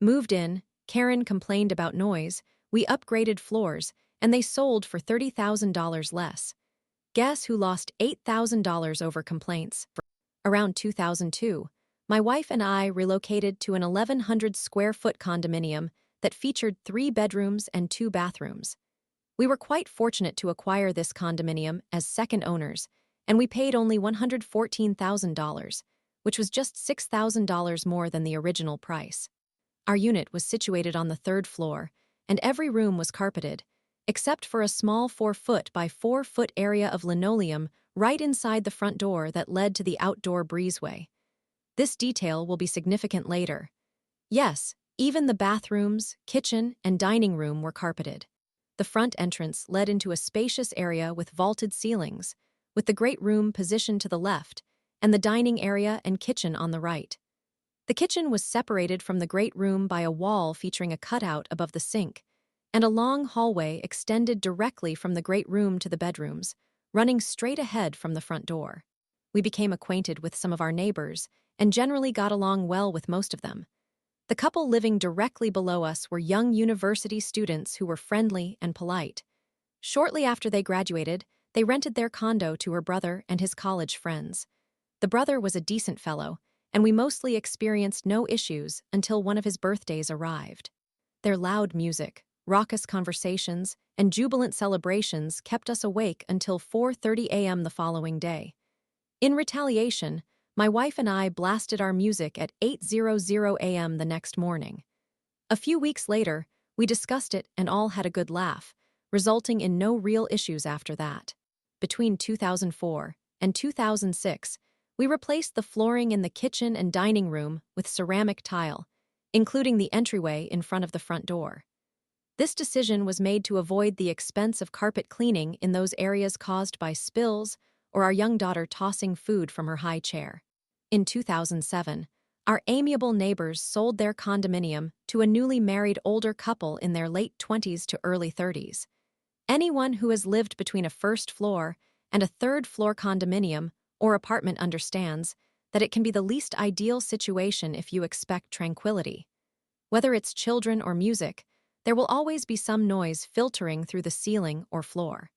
Moved in, Karen complained about noise, we upgraded floors, and they sold for $30,000 less. Guess who lost $8,000 over complaints? Around 2002, my wife and I relocated to an 1,100 square foot condominium that featured 3 bedrooms and 2 bathrooms. We were quite fortunate to acquire this condominium as second owners, and we paid only $114,000, which was just $6,000 more than the original price. Our unit was situated on the 3rd floor, and every room was carpeted, except for a small 4-foot by 4-foot area of linoleum right inside the front door that led to the outdoor breezeway. This detail will be significant later. Yes, even the bathrooms, kitchen, and dining room were carpeted. The front entrance led into a spacious area with vaulted ceilings, with the great room positioned to the left, and the dining area and kitchen on the right. The kitchen was separated from the great room by a wall featuring a cutout above the sink, and a long hallway extended directly from the great room to the bedrooms, running straight ahead from the front door. We became acquainted with some of our neighbors and generally got along well with most of them. The couple living directly below us were young university students who were friendly and polite. Shortly after they graduated, they rented their condo to her brother and his college friends. The brother was a decent fellow, and we mostly experienced no issues until one of his birthdays arrived. Their loud music, raucous conversations, and jubilant celebrations kept us awake until 4:30 a.m. the following day. In retaliation, my wife and I blasted our music at 8:00 a.m. the next morning. A few weeks later, we discussed it and all had a good laugh, resulting in no real issues after that. Between 2004 and 2006, we replaced the flooring in the kitchen and dining room with ceramic tile, including the entryway in front of the front door. This decision was made to avoid the expense of carpet cleaning in those areas caused by spills or our young daughter tossing food from her high chair. In 2007, our amiable neighbors sold their condominium to a newly married older couple in their late 20s to early 30s. Anyone who has lived between a first floor and a third-floor condominium or apartment understands that it can be the least ideal situation if you expect tranquility. Whether it's children or music, there will always be some noise filtering through the ceiling or floor.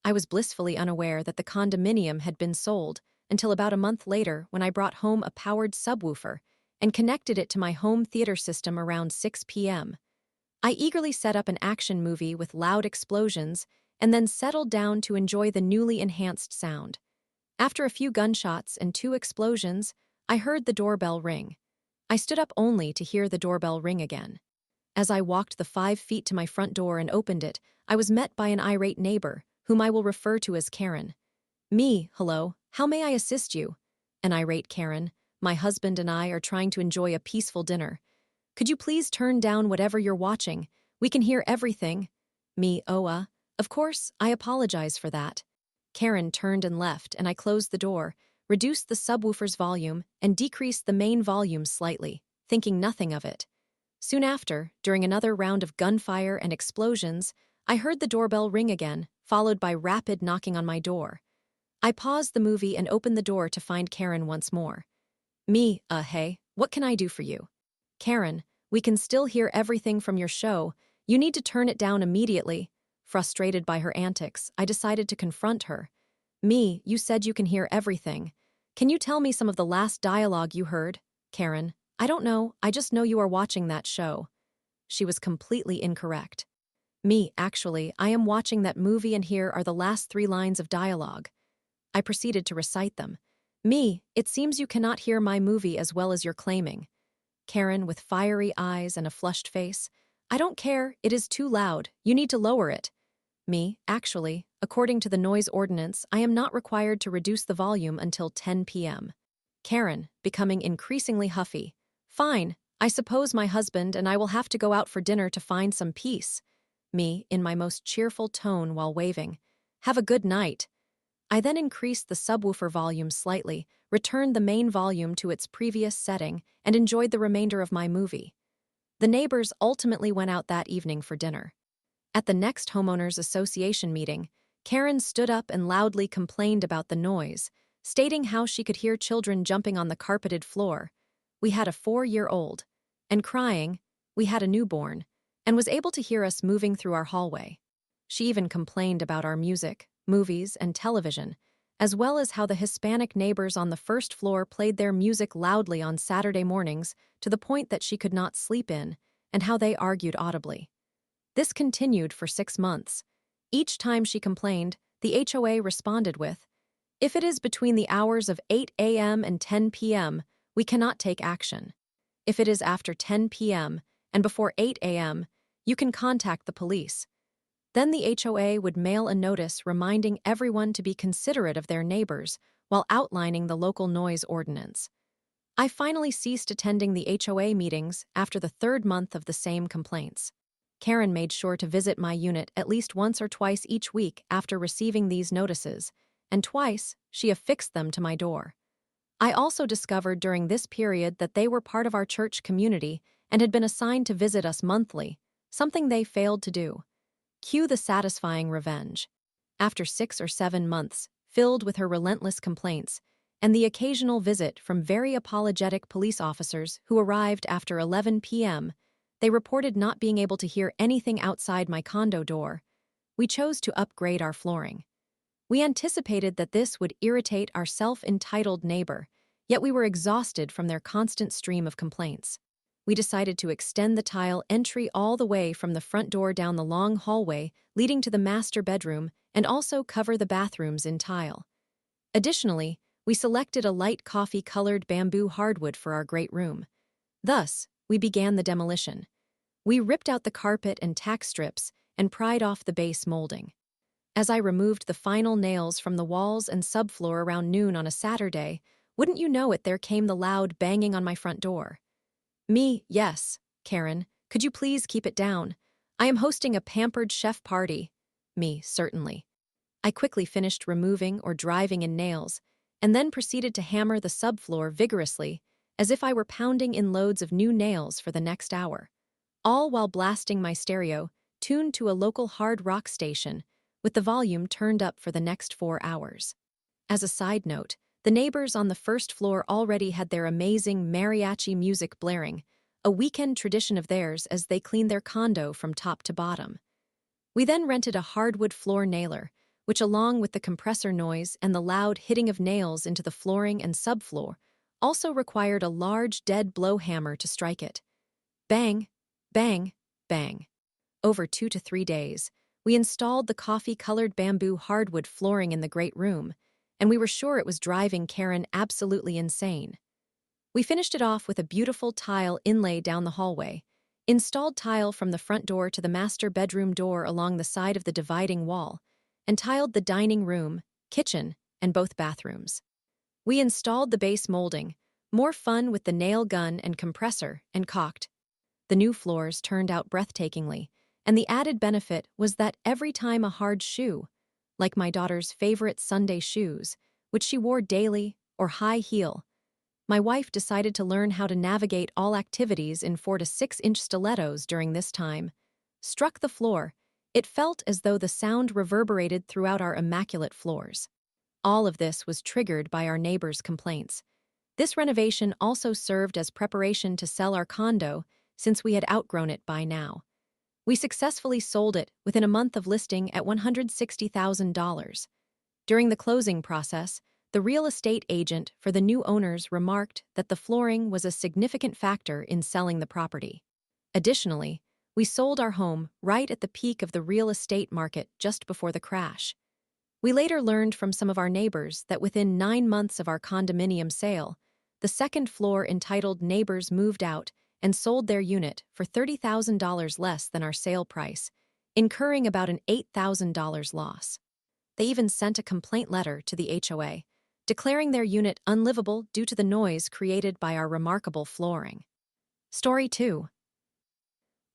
I was blissfully unaware that the condominium had been sold until about a month later when I brought home a powered subwoofer and connected it to my home theater system around 6 p.m. I eagerly set up an action movie with loud explosions and then settled down to enjoy the newly enhanced sound. After a few gunshots and 2 explosions, I heard the doorbell ring. I stood up only to hear the doorbell ring again. As I walked the 5 feet to my front door and opened it, I was met by an irate neighbor, whom I will refer to as Karen. Me, hello, how may I assist you? An irate Karen, my husband and I are trying to enjoy a peaceful dinner. Could you please turn down whatever you're watching? We can hear everything. Me, of course, I apologize for that. Karen turned and left, and I closed the door, reduced the subwoofer's volume, and decreased the main volume slightly, thinking nothing of it. Soon after, during another round of gunfire and explosions, I heard the doorbell ring again, followed by rapid knocking on my door. I paused the movie and opened the door to find Karen once more. Me, hey, what can I do for you? Karen, we can still hear everything from your show. You need to turn it down immediately. Frustrated by her antics, I decided to confront her. Me, you said you can hear everything. Can you tell me some of the last dialogue you heard? Karen, I don't know, I just know you are watching that show. She was completely incorrect. Me, actually, I am watching that movie and here are the last 3 lines of dialogue. I proceeded to recite them. Me, it seems you cannot hear my movie as well as you're claiming. Karen, with fiery eyes and a flushed face, I don't care, it is too loud, you need to lower it. Me, actually, according to the noise ordinance, I am not required to reduce the volume until 10 p.m. Karen, becoming increasingly huffy. Fine, I suppose my husband and I will have to go out for dinner to find some peace. Me, in my most cheerful tone while waving. Have a good night. I then increased the subwoofer volume slightly, returned the main volume to its previous setting, and enjoyed the remainder of my movie. The neighbors ultimately went out that evening for dinner. At the next homeowners association meeting, Karen stood up and loudly complained about the noise, stating how she could hear children jumping on the carpeted floor. We had a 4-year-old, and crying, we had a newborn, and was able to hear us moving through our hallway. She even complained about our music, movies, and television, as well as how the Hispanic neighbors on the first floor played their music loudly on Saturday mornings to the point that she could not sleep in, and how they argued audibly. This continued for 6 months. Each time she complained, the HOA responded with, "If it is between the hours of 8 a.m. and 10 p.m., we cannot take action. If it is after 10 p.m. and before 8 a.m., you can contact the police." Then the HOA would mail a notice reminding everyone to be considerate of their neighbors while outlining the local noise ordinance. I finally ceased attending the HOA meetings after the 3rd month of the same complaints. Karen made sure to visit my unit at least once or twice each week after receiving these notices, and twice she affixed them to my door. I also discovered during this period that they were part of our church community and had been assigned to visit us monthly, something they failed to do. Cue the satisfying revenge. After 6 or 7 months, filled with her relentless complaints, and the occasional visit from very apologetic police officers who arrived after 11 p.m., they reported not being able to hear anything outside my condo door. We chose to upgrade our flooring. We anticipated that this would irritate our self-entitled neighbor, yet we were exhausted from their constant stream of complaints. We decided to extend the tile entry all the way from the front door down the long hallway leading to the master bedroom and also cover the bathrooms in tile. Additionally, we selected a light coffee-colored bamboo hardwood for our great room. Thus, we began the demolition. We ripped out the carpet and tack strips and pried off the base molding. As I removed the final nails from the walls and subfloor around noon on a Saturday, wouldn't you know it, there came the loud banging on my front door. Me, yes. Karen, could you please keep it down? I am hosting a pampered chef party. Me, certainly. I quickly finished removing or driving in nails, and then proceeded to hammer the subfloor vigorously, as if I were pounding in loads of new nails for the next hour, all while blasting my stereo, tuned to a local hard rock station, with the volume turned up for the next 4 hours. As a side note, the neighbors on the first floor already had their amazing mariachi music blaring, a weekend tradition of theirs as they cleaned their condo from top to bottom. We then rented a hardwood floor nailer, which, along with the compressor noise and the loud hitting of nails into the flooring and subfloor, also required a large dead blow hammer to strike it. Bang, bang, bang. Over 2 to 3 days, we installed the coffee-colored bamboo hardwood flooring in the great room, and we were sure it was driving Karen absolutely insane. We finished it off with a beautiful tile inlay down the hallway, installed tile from the front door to the master bedroom door along the side of the dividing wall, and tiled the dining room, kitchen, and both bathrooms. We installed the base molding, more fun with the nail gun and compressor, and caulked. The new floors turned out breathtakingly, and the added benefit was that every time a hard shoe, like my daughter's favorite Sunday shoes, which she wore daily, or high heel, my wife decided to learn how to navigate all activities in 4 to 6-inch stilettos during this time, struck the floor, it felt as though the sound reverberated throughout our immaculate floors. All of this was triggered by our neighbors' complaints. This renovation also served as preparation to sell our condo, since we had outgrown it by now. We successfully sold it within a month of listing at $160,000. During the closing process, the real estate agent for the new owners remarked that the flooring was a significant factor in selling the property. Additionally, we sold our home right at the peak of the real estate market just before the crash. We later learned from some of our neighbors that within 9 months of our condominium sale, the second floor entitled neighbors moved out and sold their unit for $30,000 less than our sale price, incurring about an $8,000 loss. They even sent a complaint letter to the HOA, declaring their unit unlivable due to the noise created by our remarkable flooring. Story 2.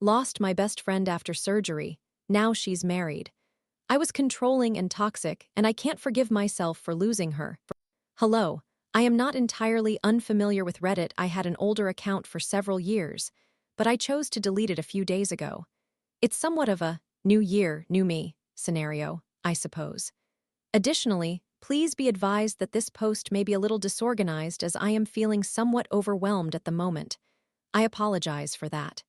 Lost my best friend after surgery. Now she's married. I was controlling and toxic, and I can't forgive myself for losing her. Hello. I am not entirely unfamiliar with Reddit. I had an older account for several years, but I chose to delete it a few days ago. It's somewhat of a new year, new me scenario, I suppose. Additionally, please be advised that this post may be a little disorganized as I am feeling somewhat overwhelmed at the moment. I apologize for that.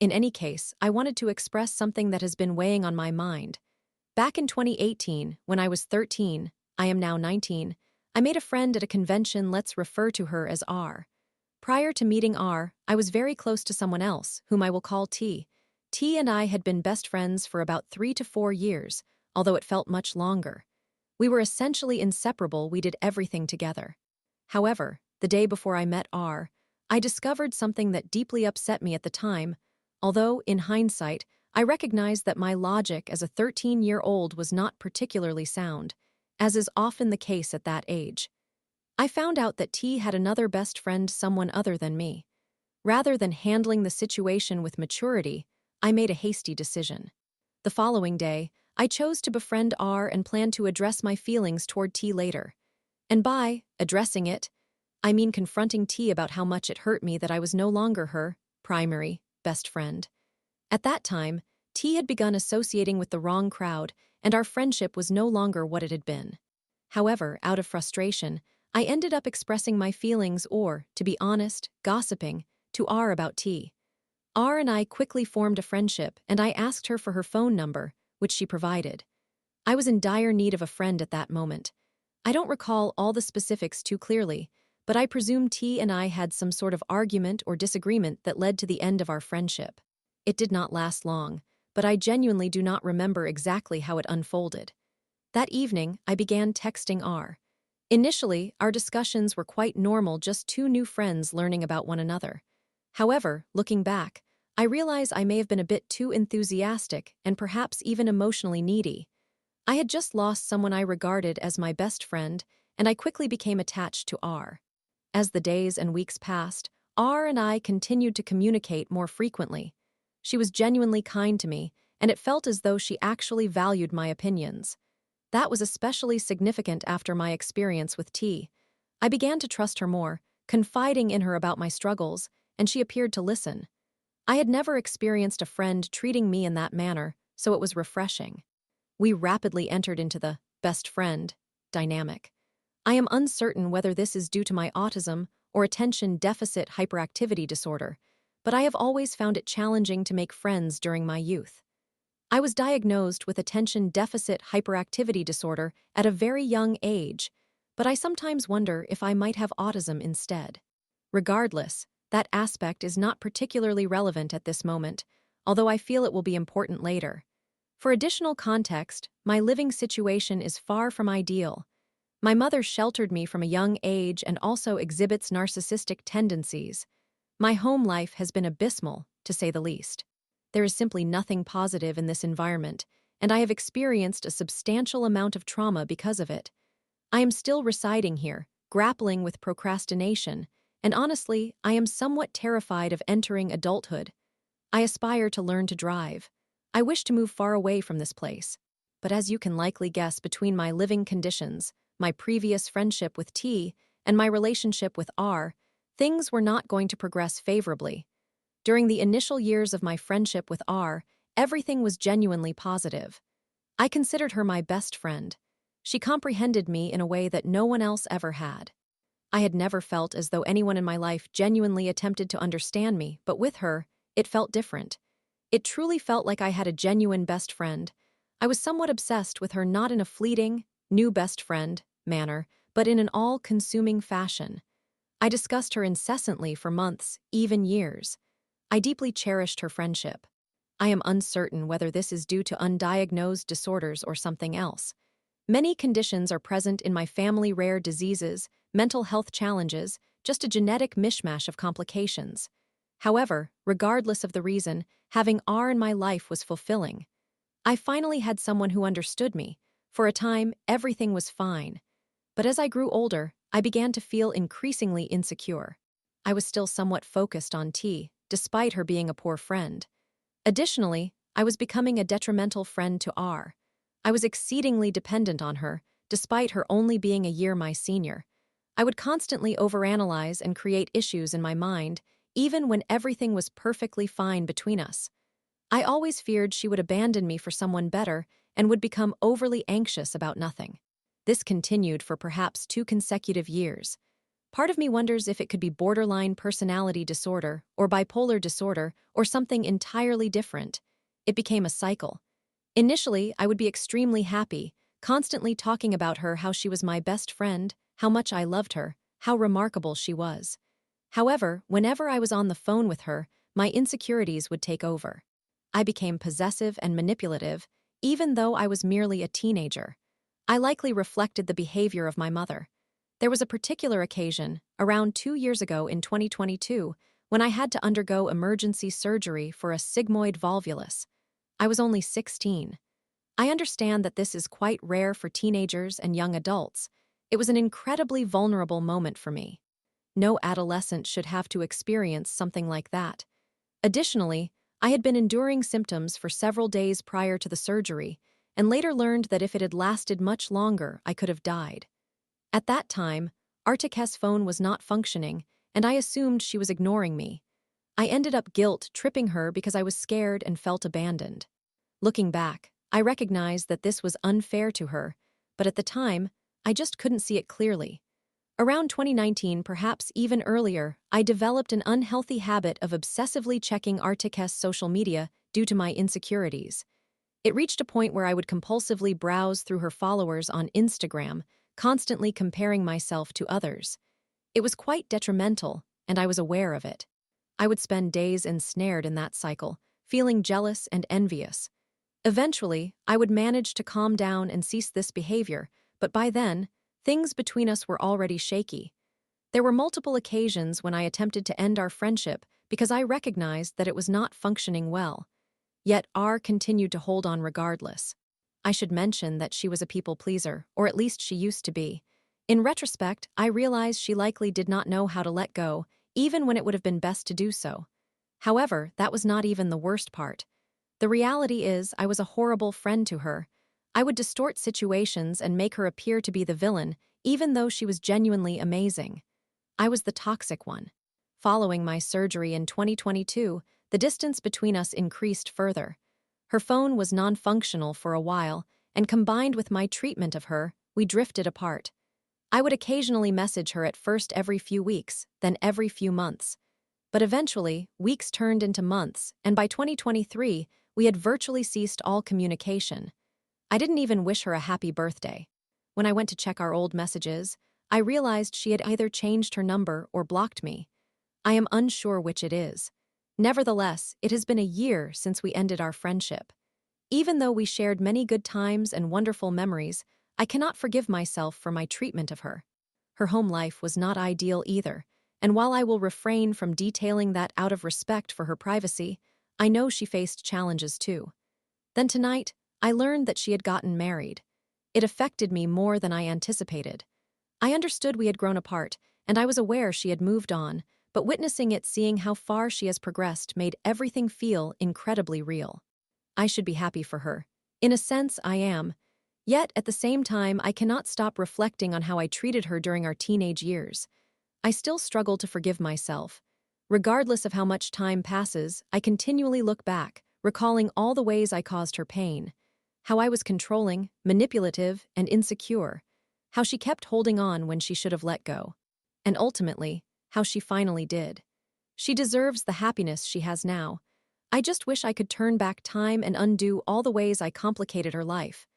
In any case, I wanted to express something that has been weighing on my mind. Back in 2018, when I was 13, I am now 19, I made a friend at a convention. Let's refer to her as R. Prior to meeting R, I was very close to someone else, whom I will call T. T and I had been best friends for about 3 to 4 years, although it felt much longer. We were essentially inseparable. We did everything together. However, the day before I met R, I discovered something that deeply upset me at the time, although, in hindsight, I recognized that my logic as a 13-year-old was not particularly sound, as is often the case at that age. I found out that T had another best friend, someone other than me. Rather than handling the situation with maturity, I made a hasty decision. The following day, I chose to befriend R and planned to address my feelings toward T later. And by addressing it, I mean confronting T about how much it hurt me that I was no longer her primary best friend. At that time, T had begun associating with the wrong crowd, and our friendship was no longer what it had been. However, out of frustration, I ended up expressing my feelings or, to be honest, gossiping, to R about T. R and I quickly formed a friendship, and I asked her for her phone number, which she provided. I was in dire need of a friend at that moment. I don't recall all the specifics too clearly, but I presume T and I had some sort of argument or disagreement that led to the end of our friendship. It did not last long, but I genuinely do not remember exactly how it unfolded. That evening, I began texting R. Initially, our discussions were quite normal, just two new friends learning about one another. However, looking back, I realize I may have been a bit too enthusiastic and perhaps even emotionally needy. I had just lost someone I regarded as my best friend, and I quickly became attached to R. As the days and weeks passed, R and I continued to communicate more frequently. She was genuinely kind to me, and it felt as though she actually valued my opinions. That was especially significant after my experience with T. I began to trust her more, confiding in her about my struggles, and she appeared to listen. I had never experienced a friend treating me in that manner, so it was refreshing. We rapidly entered into the best friend dynamic. I am uncertain whether this is due to my autism or attention deficit hyperactivity disorder, but I have always found it challenging to make friends during my youth. I was diagnosed with attention deficit hyperactivity disorder at a very young age, but I sometimes wonder if I might have autism instead. Regardless, that aspect is not particularly relevant at this moment, although I feel it will be important later. For additional context, my living situation is far from ideal. My mother sheltered me from a young age and also exhibits narcissistic tendencies. My home life has been abysmal, to say the least. There is simply nothing positive in this environment, and I have experienced a substantial amount of trauma because of it. I am still residing here, grappling with procrastination, and honestly, I am somewhat terrified of entering adulthood. I aspire to learn to drive. I wish to move far away from this place. But as you can likely guess, between my living conditions, my previous friendship with T, and my relationship with R, things were not going to progress favorably. During the initial years of my friendship with R, everything was genuinely positive. I considered her my best friend. She comprehended me in a way that no one else ever had. I had never felt as though anyone in my life genuinely attempted to understand me, but with her, it felt different. It truly felt like I had a genuine best friend. I was somewhat obsessed with her, not in a fleeting, new best friend manner, but in an all-consuming fashion. I discussed her incessantly for months, even years. I deeply cherished her friendship. I am uncertain whether this is due to undiagnosed disorders or something else. Many conditions are present in my family: rare diseases, mental health challenges, just a genetic mishmash of complications. However, regardless of the reason, having R in my life was fulfilling. I finally had someone who understood me. For a time, everything was fine. But as I grew older, I began to feel increasingly insecure. I was still somewhat focused on T, despite her being a poor friend. Additionally, I was becoming a detrimental friend to R. I was exceedingly dependent on her, despite her only being a year my senior. I would constantly overanalyze and create issues in my mind, even when everything was perfectly fine between us. I always feared she would abandon me for someone better and would become overly anxious about nothing. This continued for perhaps 2 consecutive years. Part of me wonders if it could be borderline personality disorder or bipolar disorder or something entirely different. It became a cycle. Initially, I would be extremely happy, constantly talking about her, how she was my best friend, how much I loved her, how remarkable she was. However, whenever I was on the phone with her, my insecurities would take over. I became possessive and manipulative, even though I was merely a teenager. I likely reflected the behavior of my mother. There was a particular occasion, around 2 years ago in 2022, when I had to undergo emergency surgery for a sigmoid volvulus. I was only 16. I understand that this is quite rare for teenagers and young adults. It was an incredibly vulnerable moment for me. No adolescent should have to experience something like that. Additionally, I had been enduring symptoms for several days prior to the surgery, and later learned that if it had lasted much longer, I could have died. At that time, Artika's phone was not functioning, and I assumed she was ignoring me. I ended up guilt-tripping her because I was scared and felt abandoned. Looking back, I recognize that this was unfair to her, but at the time, I just couldn't see it clearly. Around 2019, perhaps even earlier, I developed an unhealthy habit of obsessively checking Artika's social media due to my insecurities. It reached a point where I would compulsively browse through her followers on Instagram, constantly comparing myself to others. It was quite detrimental, and I was aware of it. I would spend days ensnared in that cycle, feeling jealous and envious. Eventually, I would manage to calm down and cease this behavior, but by then, things between us were already shaky. There were multiple occasions when I attempted to end our friendship because I recognized that it was not functioning well. Yet R continued to hold on regardless. I should mention that she was a people pleaser, or at least she used to be. In retrospect, I realized she likely did not know how to let go, even when it would have been best to do so. However, that was not even the worst part. The reality is, I was a horrible friend to her. I would distort situations and make her appear to be the villain, even though she was genuinely amazing. I was the toxic one. Following my surgery in 2022, the distance between us increased further. Her phone was non-functional for a while, and combined with my treatment of her, we drifted apart. I would occasionally message her at first every few weeks, then every few months. But eventually, weeks turned into months, and by 2023, we had virtually ceased all communication. I didn't even wish her a happy birthday. When I went to check our old messages, I realized she had either changed her number or blocked me. I am unsure which it is. Nevertheless, it has been a year since we ended our friendship. Even though we shared many good times and wonderful memories, I cannot forgive myself for my treatment of her. Her home life was not ideal either, and while I will refrain from detailing that out of respect for her privacy, I know she faced challenges too. Then tonight, I learned that she had gotten married. It affected me more than I anticipated. I understood we had grown apart, and I was aware she had moved on, but witnessing it, seeing how far she has progressed, made everything feel incredibly real. I should be happy for her. In a sense, I am. Yet, at the same time, I cannot stop reflecting on how I treated her during our teenage years. I still struggle to forgive myself. Regardless of how much time passes, I continually look back, recalling all the ways I caused her pain. How I was controlling, manipulative, and insecure. How she kept holding on when she should have let go. And ultimately, how she finally did. She deserves the happiness she has now. I just wish I could turn back time and undo all the ways I complicated her life.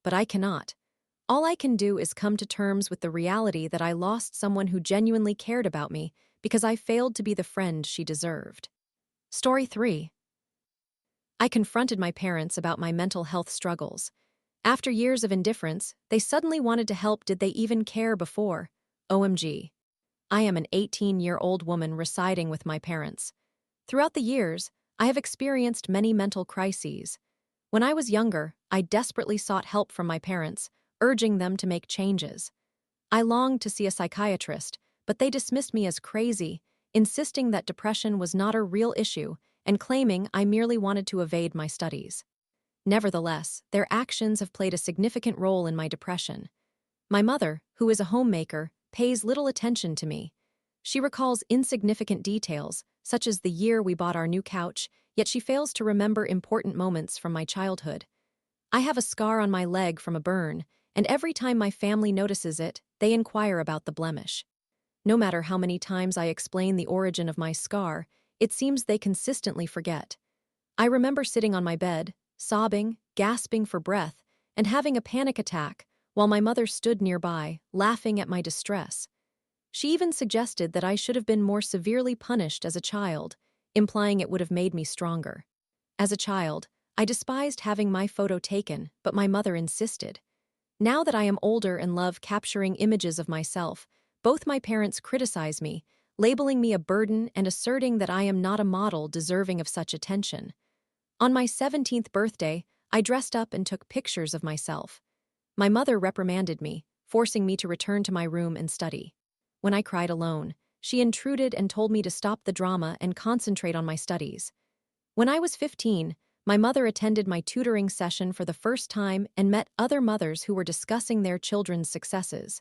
But I cannot. All I can do is come to terms with the reality that I lost someone who genuinely cared about me because I failed to be the friend she deserved. Story 3. I confronted my parents about my mental health struggles. After years of indifference, they suddenly wanted to help. Did they even care before? OMG. I am an 18-year-old woman residing with my parents. Throughout the years, I have experienced many mental crises. When I was younger, I desperately sought help from my parents, urging them to make changes. I longed to see a psychiatrist, but they dismissed me as crazy, insisting that depression was not a real issue and claiming I merely wanted to evade my studies. Nevertheless, their actions have played a significant role in my depression. My mother, who is a homemaker, pays little attention to me. She recalls insignificant details, such as the year we bought our new couch, yet she fails to remember important moments from my childhood. I have a scar on my leg from a burn, and every time my family notices it, they inquire about the blemish. No matter how many times I explain the origin of my scar, it seems they consistently forget. I remember sitting on my bed, sobbing, gasping for breath, and having a panic attack while my mother stood nearby, laughing at my distress. She even suggested that I should have been more severely punished as a child, implying it would have made me stronger. As a child, I despised having my photo taken, but my mother insisted. Now that I am older and love capturing images of myself, both my parents criticize me, labeling me a burden and asserting that I am not a model deserving of such attention. On my 17th birthday, I dressed up and took pictures of myself. My mother reprimanded me, forcing me to return to my room and study. When I cried alone, she intruded and told me to stop the drama and concentrate on my studies. When I was 15, my mother attended my tutoring session for the first time and met other mothers who were discussing their children's successes.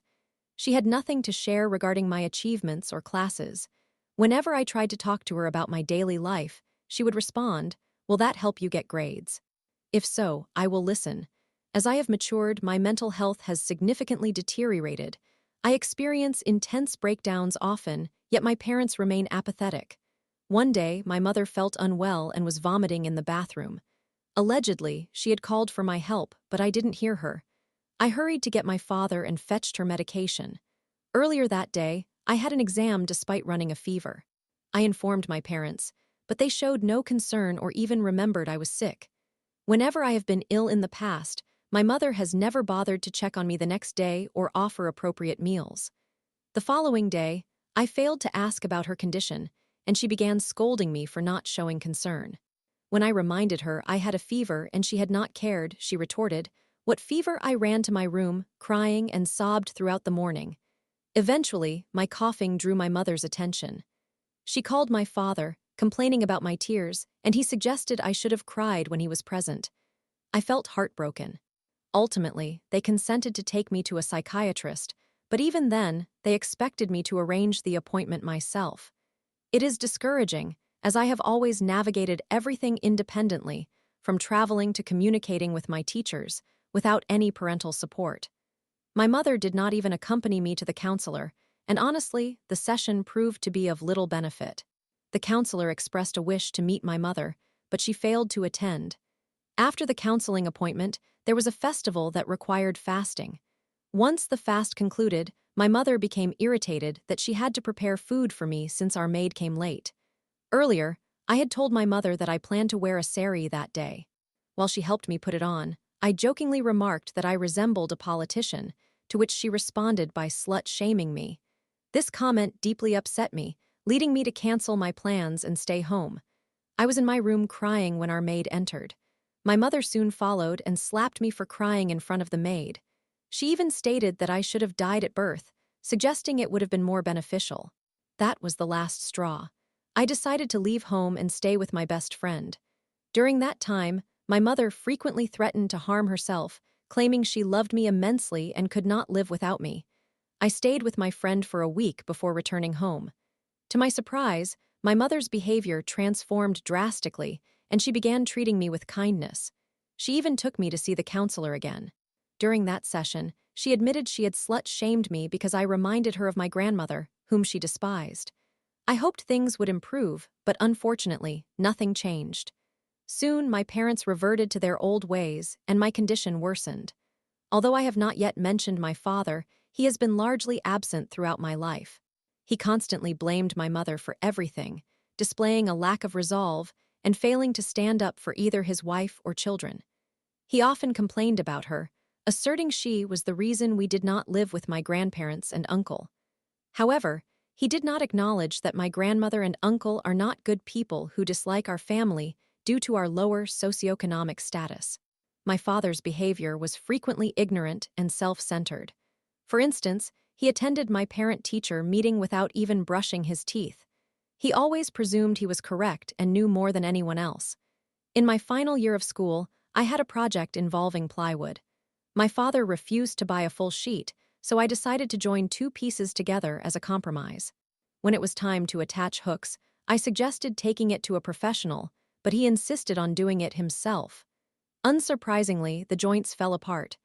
She had nothing to share regarding my achievements or classes. Whenever I tried to talk to her about my daily life, she would respond, "Will that help you get grades? If so, I will listen." As I have matured, my mental health has significantly deteriorated. I experience intense breakdowns often, yet my parents remain apathetic. One day, my mother felt unwell and was vomiting in the bathroom. Allegedly, she had called for my help, but I didn't hear her. I hurried to get my father and fetched her medication. Earlier that day, I had an exam despite running a fever. I informed my parents, but they showed no concern or even remembered I was sick. Whenever I have been ill in the past, my mother has never bothered to check on me the next day or offer appropriate meals. The following day, I failed to ask about her condition, and she began scolding me for not showing concern. When I reminded her I had a fever and she had not cared, she retorted, "What fever?" I ran to my room, crying and sobbed throughout the morning. Eventually, my coughing drew my mother's attention. She called my father, complaining about my tears, and he suggested I should have cried when he was present. I felt heartbroken. Ultimately, they consented to take me to a psychiatrist, but even then, they expected me to arrange the appointment myself. It is discouraging, as I have always navigated everything independently, from traveling to communicating with my teachers, without any parental support. My mother did not even accompany me to the counselor, and honestly, the session proved to be of little benefit. The counselor expressed a wish to meet my mother, but she failed to attend. After the counseling appointment, there was a festival that required fasting. Once the fast concluded, my mother became irritated that she had to prepare food for me since our maid came late. Earlier, I had told my mother that I planned to wear a sari that day. While she helped me put it on, I jokingly remarked that I resembled a politician, to which she responded by slut-shaming me. This comment deeply upset me, leading me to cancel my plans and stay home. I was in my room crying when our maid entered. My mother soon followed and slapped me for crying in front of the maid. She even stated that I should have died at birth, suggesting it would have been more beneficial. That was the last straw. I decided to leave home and stay with my best friend. During that time, my mother frequently threatened to harm herself, claiming she loved me immensely and could not live without me. I stayed with my friend for a week before returning home. To my surprise, my mother's behavior transformed drastically, and she began treating me with kindness. She even took me to see the counselor again. During that session, she admitted she had slut-shamed me because I reminded her of my grandmother, whom she despised. I hoped things would improve, but unfortunately, nothing changed. Soon, my parents reverted to their old ways, and my condition worsened. Although I have not yet mentioned my father, he has been largely absent throughout my life. He constantly blamed my mother for everything, displaying a lack of resolve and failing to stand up for either his wife or children. He often complained about her, asserting she was the reason we did not live with my grandparents and uncle. However, he did not acknowledge that my grandmother and uncle are not good people who dislike our family due to our lower socioeconomic status. My father's behavior was frequently ignorant and self-centered. For instance, he attended my parent-teacher meeting without even brushing his teeth. He always presumed he was correct and knew more than anyone else. In my final year of school, I had a project involving plywood. My father refused to buy a full sheet, so I decided to join two pieces together as a compromise. When it was time to attach hooks, I suggested taking it to a professional, but he insisted on doing it himself. Unsurprisingly, the joints fell apart.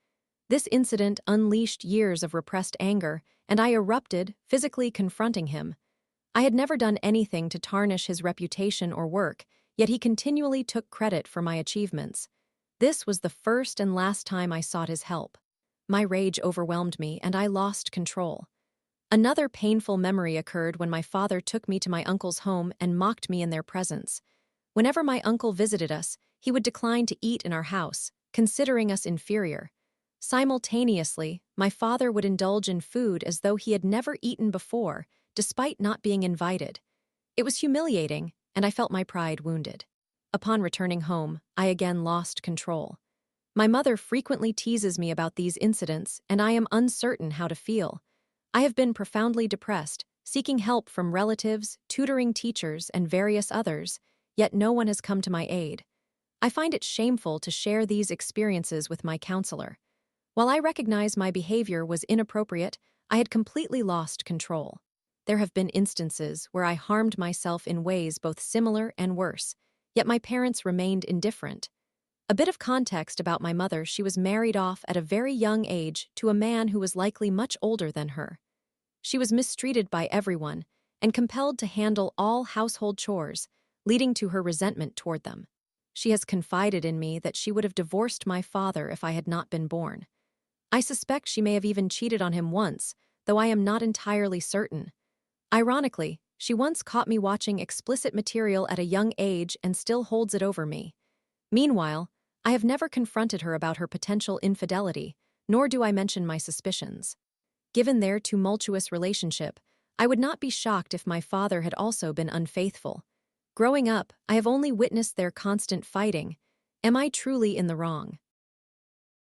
This incident unleashed years of repressed anger and I erupted, physically confronting him. I had never done anything to tarnish his reputation or work, yet he continually took credit for my achievements. This was the first and last time I sought his help. My rage overwhelmed me, and I lost control. Another painful memory occurred when my father took me to my uncle's home and mocked me in their presence. Whenever my uncle visited us, he would decline to eat in our house, considering us inferior. Simultaneously, my father would indulge in food as though he had never eaten before, despite not being invited. It was humiliating, and I felt my pride wounded. Upon returning home, I again lost control. My mother frequently teases me about these incidents, and I am uncertain how to feel. I have been profoundly depressed, seeking help from relatives, tutoring teachers, and various others, yet no one has come to my aid. I find it shameful to share these experiences with my counselor. While I recognize my behavior was inappropriate, I had completely lost control. There have been instances where I harmed myself in ways both similar and worse, yet my parents remained indifferent. A bit of context about my mother: she was married off at a very young age to a man who was likely much older than her. She was mistreated by everyone and compelled to handle all household chores, leading to her resentment toward them. She has confided in me that she would have divorced my father if I had not been born. I suspect she may have even cheated on him once, though I am not entirely certain. Ironically, she once caught me watching explicit material at a young age and still holds it over me. Meanwhile, I have never confronted her about her potential infidelity, nor do I mention my suspicions. Given their tumultuous relationship, I would not be shocked if my father had also been unfaithful. Growing up, I have only witnessed their constant fighting. Am I truly in the wrong?